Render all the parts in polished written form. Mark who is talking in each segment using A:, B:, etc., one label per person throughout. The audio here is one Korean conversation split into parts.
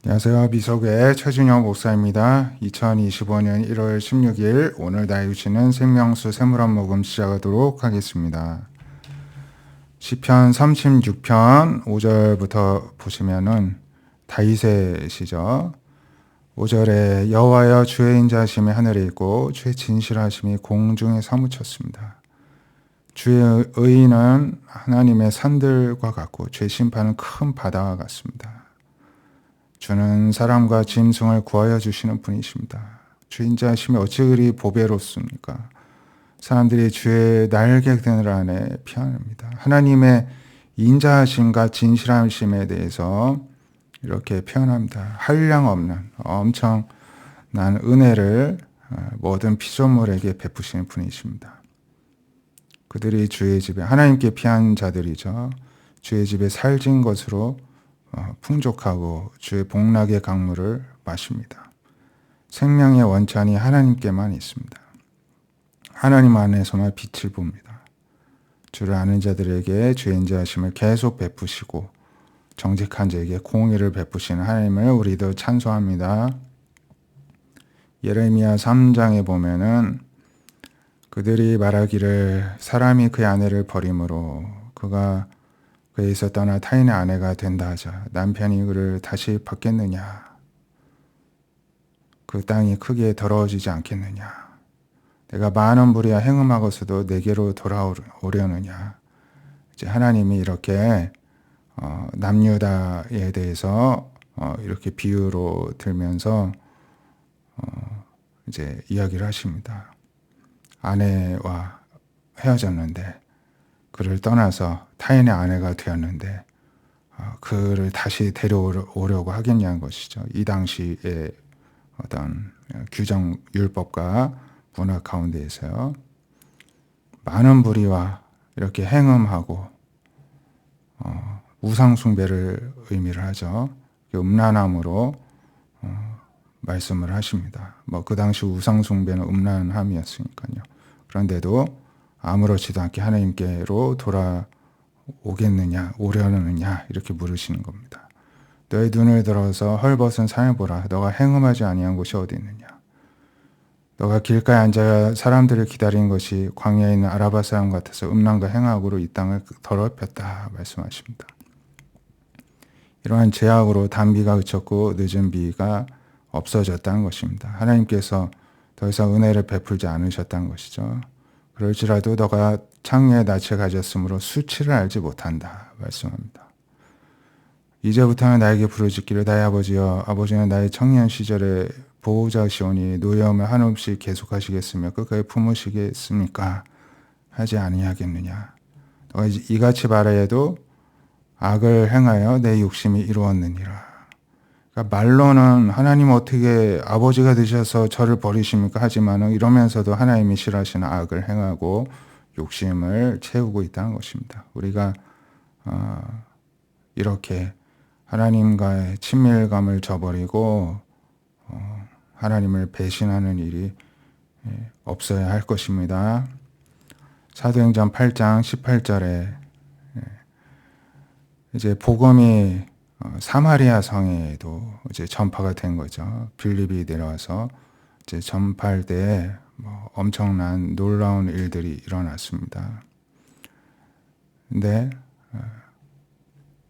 A: 안녕하세요. 미석의 최준영 목사입니다. 2025년 1월 16일 오늘 나누시는 생명수 세무람 모금 시작하도록 하겠습니다. 시편 36편 5절부터 보시면은 다윗의 시죠. 5절에 여호와여 주의 인자하심이 하늘에 있고 주의 진실하심이 공중에 사무쳤습니다. 주의 의인은 하나님의 산들과 같고 주의 심판은 큰 바다와 같습니다. 주는 사람과 짐승을 구하여 주시는 분이십니다. 주의 인자하심이 어찌 그리 보배롭습니까? 사람들이 주의 날개 그늘 안에 피합니다. 하나님의 인자하심과 진실하심에 대해서 이렇게 표현합니다. 한량 없는 엄청난 은혜를 모든 피조물에게 베푸시는 분이십니다. 그들이 주의 집에 하나님께 피한 자들이죠. 주의 집에 살진 것으로 풍족하고 주의 복락의 강물을 마십니다. 생명의 원천이 하나님께만 있습니다. 하나님 안에서만 빛을 봅니다. 주를 아는 자들에게 주의 인자하심을 계속 베푸시고 정직한 자에게 공의를 베푸시는 하나님을 우리도 찬송합니다. 예레미야 3장에 보면은 그들이 말하기를 사람이 그의 아내를 버림으로 그가 그에서 떠나 타인의 아내가 된다 하자 남편이 그를 다시 받겠느냐? 그 땅이 크게 더러워지지 않겠느냐? 내가 많은 무리와 행음하고서도 내게로 돌아오려느냐? 이제 하나님이 이렇게 남유다에 대해서 이렇게 비유로 들면서 이제 이야기를 하십니다. 아내와 헤어졌는데 그를 떠나서 타인의 아내가 되었는데 그를 다시 데려오려고 하겠냐는 것이죠. 이 당시의 어떤 규정 율법과 문화 가운데에서요. 많은 무리와 이렇게 행음하고 우상 숭배를 의미를 하죠. 음란함으로 말씀을 하십니다. 뭐 그 당시 우상 숭배는 음란함이었으니까요. 그런데도 아무렇지도 않게 하나님께로 돌아오겠느냐, 오려느냐 이렇게 물으시는 겁니다. 너의 눈을 들어서 헐벗은 산을 보라. 너가 행음하지 아니한 곳이 어디 있느냐. 너가 길가에 앉아 사람들을 기다린 것이 광야에 있는 아라바 사람 같아서 음란과 행악으로 이 땅을 더럽혔다 말씀하십니다. 이러한 죄악으로 단비가 그쳤고 늦은 비가 없어졌다는 것입니다. 하나님께서 더 이상 은혜를 베풀지 않으셨다는 것이죠. 그럴지라도 너가 창녀의 낯을 가졌으므로 수치를 알지 못한다 말씀합니다. 이제부터는 나에게 부르짖기를 나의 아버지여 아버지는 나의 청년 시절에 보호자시오니 노여움을 한없이 계속하시겠으며 끝까지 품으시겠습니까? 하지 아니하겠느냐. 너가 이같이 말하여도 악을 행하여 내 욕심이 이루었느니라. 그러니까 말로는 하나님 어떻게 아버지가 되셔서 저를 버리십니까? 하지만 이러면서도 하나님이 싫어하시는 악을 행하고 욕심을 채우고 있다는 것입니다. 우리가 이렇게 하나님과의 친밀감을 저버리고 하나님을 배신하는 일이 없어야 할 것입니다. 사도행전 8장 18절에 이제 복음이 사마리아 성에도 이제 전파가 된 거죠. 빌립이 내려와서 이제 전파할 때 뭐 엄청난 놀라운 일들이 일어났습니다. 근데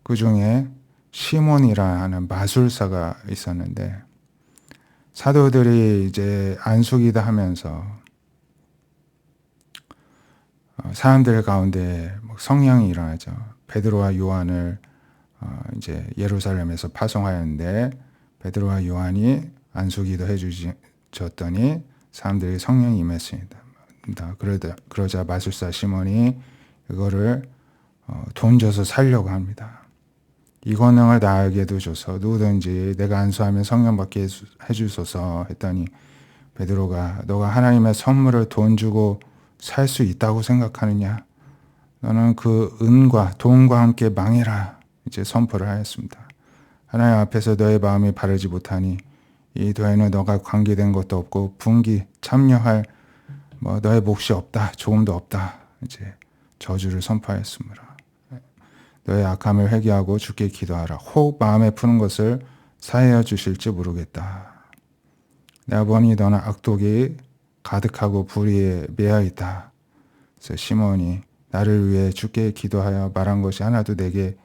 A: 그 중에 시몬이라는 마술사가 있었는데 사도들이 이제 안수기도 하면서 사람들 가운데 성령이 일어나죠. 베드로와 요한을 이제 예루살렘에서 파송하였는데 베드로와 요한이 안수기도 해주셨더니 사람들이 성령이 임했습니다. 그러자 마술사 시몬이 이거를 돈 줘서 살려고 합니다. 이 권능을 나에게도 줘서 누구든지 내가 안수하면 성령 받게 해주소서 했더니 베드로가 너가 하나님의 선물을 돈 주고 살 수 있다고 생각하느냐? 너는 그 은과 돈과 함께 망해라. 이제 선포를 하였습니다. 하나님 앞에서 너의 마음이 바르지 못하니 이 도에는 너가 관계된 것도 없고 분기 참여할 너의 몫이 없다. 조금도 없다. 이제 저주를 선포하였습니다. 너의 악함을 회개하고 주께 기도하라. 혹 마음에 푸는 것을 사하여 주실지 모르겠다. 내가 보니 너는 악독이 가득하고 불의에 매여 있다. 그래서 시몬이 나를 위해 주께 기도하여 말한 것이 하나도 내게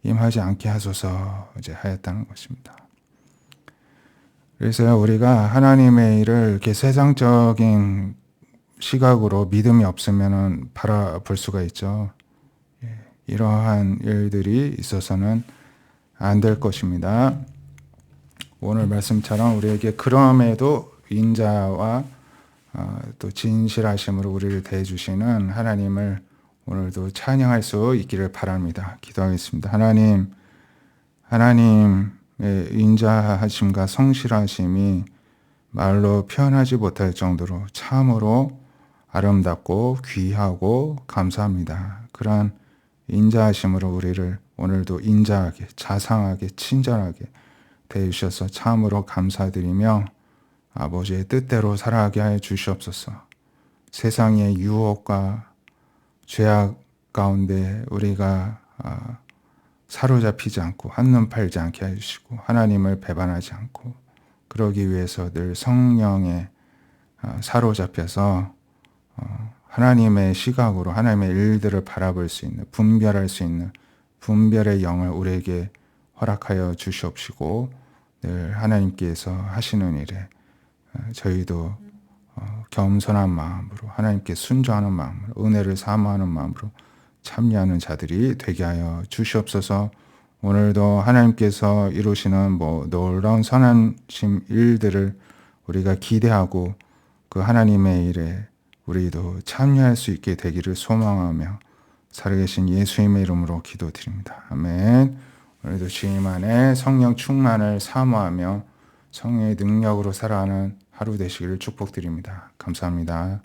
A: 임하지 않게 하소서 이제 하였다는 것입니다. 그래서 우리가 하나님의 일을 이렇게 세상적인 시각으로 믿음이 없으면 바라볼 수가 있죠. 이러한 일들이 있어서는 안 될 것입니다. 오늘 말씀처럼 우리에게 그럼에도 인자와 또 진실하심으로 우리를 대해주시는 하나님을 오늘도 찬양할 수 있기를 바랍니다. 기도하겠습니다. 하나님의 인자하심과 성실하심이 말로 표현하지 못할 정도로 참으로 아름답고 귀하고 감사합니다. 그러한 인자하심으로 우리를 오늘도 인자하게, 자상하게, 친절하게 대해주셔서 참으로 감사드리며 아버지의 뜻대로 살아가게 하여 주시옵소서. 세상의 유혹과 죄악 가운데 우리가 사로잡히지 않고 한눈 팔지 않게 해주시고 하나님을 배반하지 않고 그러기 위해서 늘 성령에 사로잡혀서 하나님의 시각으로 하나님의 일들을 바라볼 수 있는 분별할 수 있는 분별의 영을 우리에게 허락하여 주시옵시고 늘 하나님께서 하시는 일에 저희도 겸손한 마음으로 하나님께 순종하는 마음으로 은혜를 사모하는 마음으로 참여하는 자들이 되게 하여 주시옵소서. 오늘도 하나님께서 이루시는 놀라운 선하심 일들을 우리가 기대하고 그 하나님의 일에 우리도 참여할 수 있게 되기를 소망하며 살아계신 예수님의 이름으로 기도드립니다. 아멘. 오늘도 주님 안에 성령 충만을 사모하며 성령의 능력으로 살아가는 하루 되시기를 축복드립니다. 감사합니다.